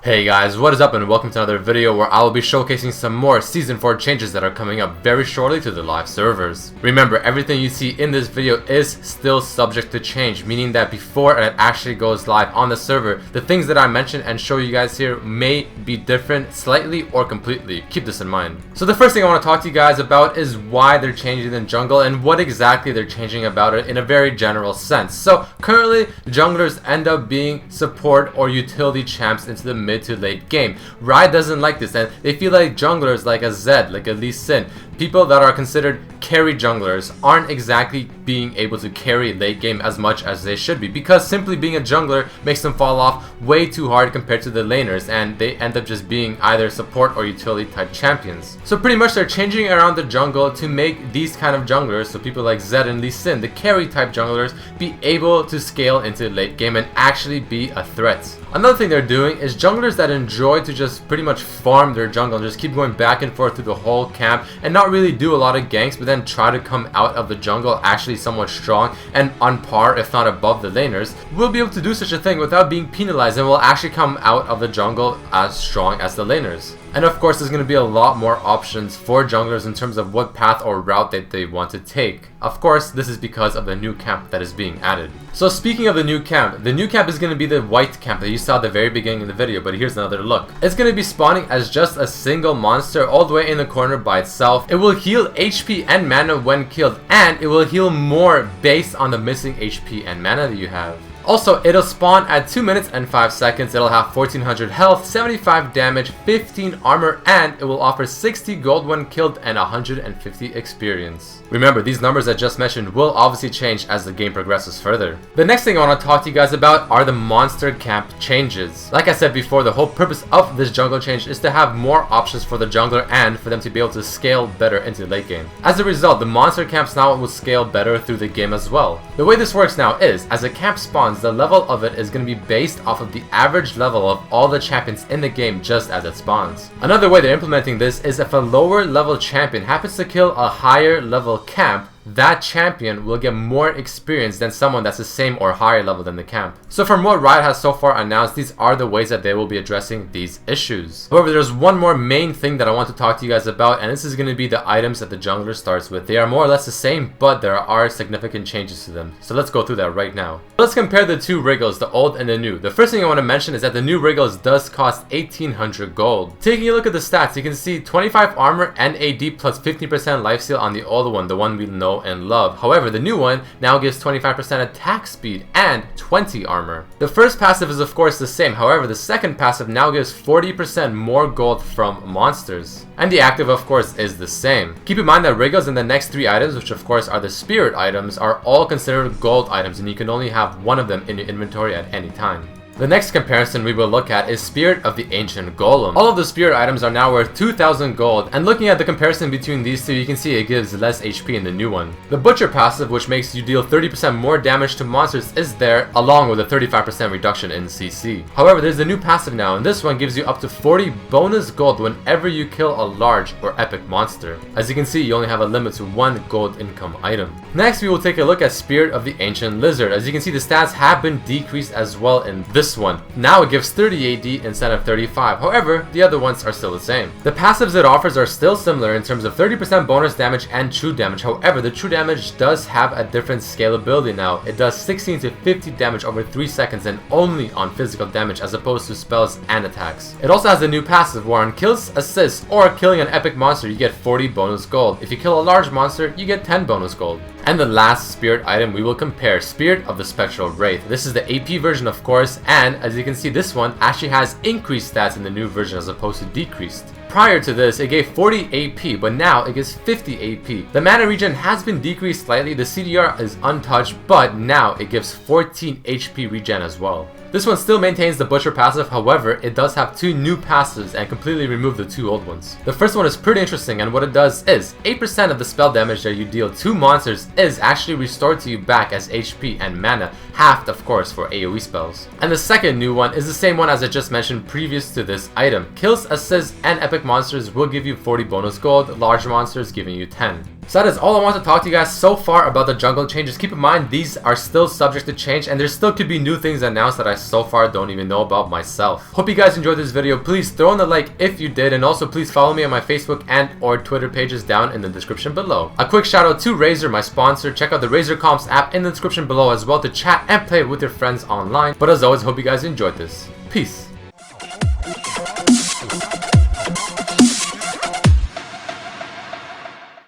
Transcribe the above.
Hey guys, what is up and welcome to another video where I will be showcasing some more Season 4 changes that are coming up very shortly to the live servers. Remember, everything you see in this video is still subject to change, meaning that before it actually goes live on the server, the things that I mention and show you guys here may be different slightly or completely. Keep this in mind. So the first thing I want to talk to you guys about is why they're changing the jungle and what exactly they're changing about it in a very general sense. So currently, junglers end up being support or utility champs into the mid to late game. Riot doesn't like this and they feel like junglers like a Zed, like a Lee Sin, people that are considered carry junglers aren't exactly being able to carry late game as much as they should be, because simply being a jungler makes them fall off way too hard compared to the laners and they end up just being either support or utility type champions. So pretty much they're changing around the jungle to make these kind of junglers, so people like Zed and Lee Sin, the carry type junglers, be able to scale into late game and actually be a threat. Another thing they're doing is junglers that enjoy to just pretty much farm their jungle and just keep going back and forth through the whole camp and not really do a lot of ganks, but then try to come out of the jungle actually somewhat strong and on par if not above the laners, will be able to do such a thing without being penalized and will actually come out of the jungle as strong as the laners. And of course, there's going to be a lot more options for junglers in terms of what path or route that they want to take. Of course, this is because of the new camp that is being added. So speaking of the new camp is going to be the white camp that you saw at the very beginning of the video, but here's another look. It's going to be spawning as just a single monster all the way in the corner by itself. It will heal HP and mana when killed, and it will heal more based on the missing HP and mana that you have. Also, it'll spawn at 2 minutes and 5 seconds, it'll have 1400 health, 75 damage, 15 armor, and it will offer 60 gold when killed and 150 experience. Remember, these numbers I just mentioned will obviously change as the game progresses further. The next thing I want to talk to you guys about are the monster camp changes. Like I said before, the whole purpose of this jungle change is to have more options for the jungler and for them to be able to scale better into the late game. As a result, the monster camps now will scale better through the game as well. The way this works now is, as a camp spawns, the level of it is going to be based off of the average level of all the champions in the game just as it spawns. Another way they're implementing this is if a lower level champion happens to kill a higher level camp, that champion will get more experience than someone that's the same or higher level than the camp. So from what Riot has so far announced, these are the ways that they will be addressing these issues. However, there's one more main thing that I want to talk to you guys about, and this is going to be the items that the jungler starts with. They are more or less the same, but there are significant changes to them. So let's go through that right now. Let's compare the two Wriggles, the old and the new. The first thing I want to mention is that the new Wriggles does cost 1800 gold. Taking a look at the stats, you can see 25 armor and AD plus 15% lifesteal on the old one, the one we know and love. However, the new one now gives 25% attack speed and 20 armor. The first passive is of course the same, however the second passive now gives 40% more gold from monsters. And the active of course is the same. Keep in mind that Wriggles and the next three items, which of course are the spirit items, are all considered gold items and you can only have one of them in your inventory at any time. The next comparison we will look at is Spirit of the Ancient Golem. All of the spirit items are now worth 2000 gold, and looking at the comparison between these two, you can see it gives less HP in the new one. The Butcher passive, which makes you deal 30% more damage to monsters, is there, along with a 35% reduction in CC. However, there's a new passive now, and this one gives you up to 40 bonus gold whenever you kill a large or epic monster. As you can see, you only have a limit to 1 gold income item. Next, we will take a look at Spirit of the Ancient Lizard. As you can see, the stats have been decreased as well in this one. Now it gives 30 AD instead of 35. However, the other ones are still the same. The passives it offers are still similar in terms of 30% bonus damage and true damage. However, the true damage does have a different scalability now. It does 16 to 50 damage over 3 seconds and only on physical damage as opposed to spells and attacks. It also has a new passive where on kills, assists, or killing an epic monster you get 40 bonus gold. If you kill a large monster, you get 10 bonus gold. And the last spirit item we will compare, Spirit of the Spectral Wraith. This is the AP version of course, and as you can see, this one actually has increased stats in the new version as opposed to decreased. Prior to this, it gave 40 AP, but now it gives 50 AP. The mana regen has been decreased slightly, the CDR is untouched, but now it gives 14 HP regen as well. This one still maintains the Butcher passive, however, it does have two new passives and completely remove the two old ones. The first one is pretty interesting, and what it does is 8% of the spell damage that you deal to monsters is actually restored to you back as HP and mana, halved of course for AoE spells. And the second new one is the same one as I just mentioned previous to this item. Kills, assists, and epic monsters will give you 40 bonus gold, large monsters giving you 10. So that is all I want to talk to you guys so far about the jungle changes. Keep in mind, these are still subject to change, and there still could be new things announced that I so far don't even know about myself. Hope you guys enjoyed this video. Please throw in a like if you did, and also please follow me on my Facebook and or Twitter pages down in the description below. A quick shout out to Razer, my sponsor. Check out the Razer Comps app in the description below as well to chat and play with your friends online. But as always, hope you guys enjoyed this. Peace.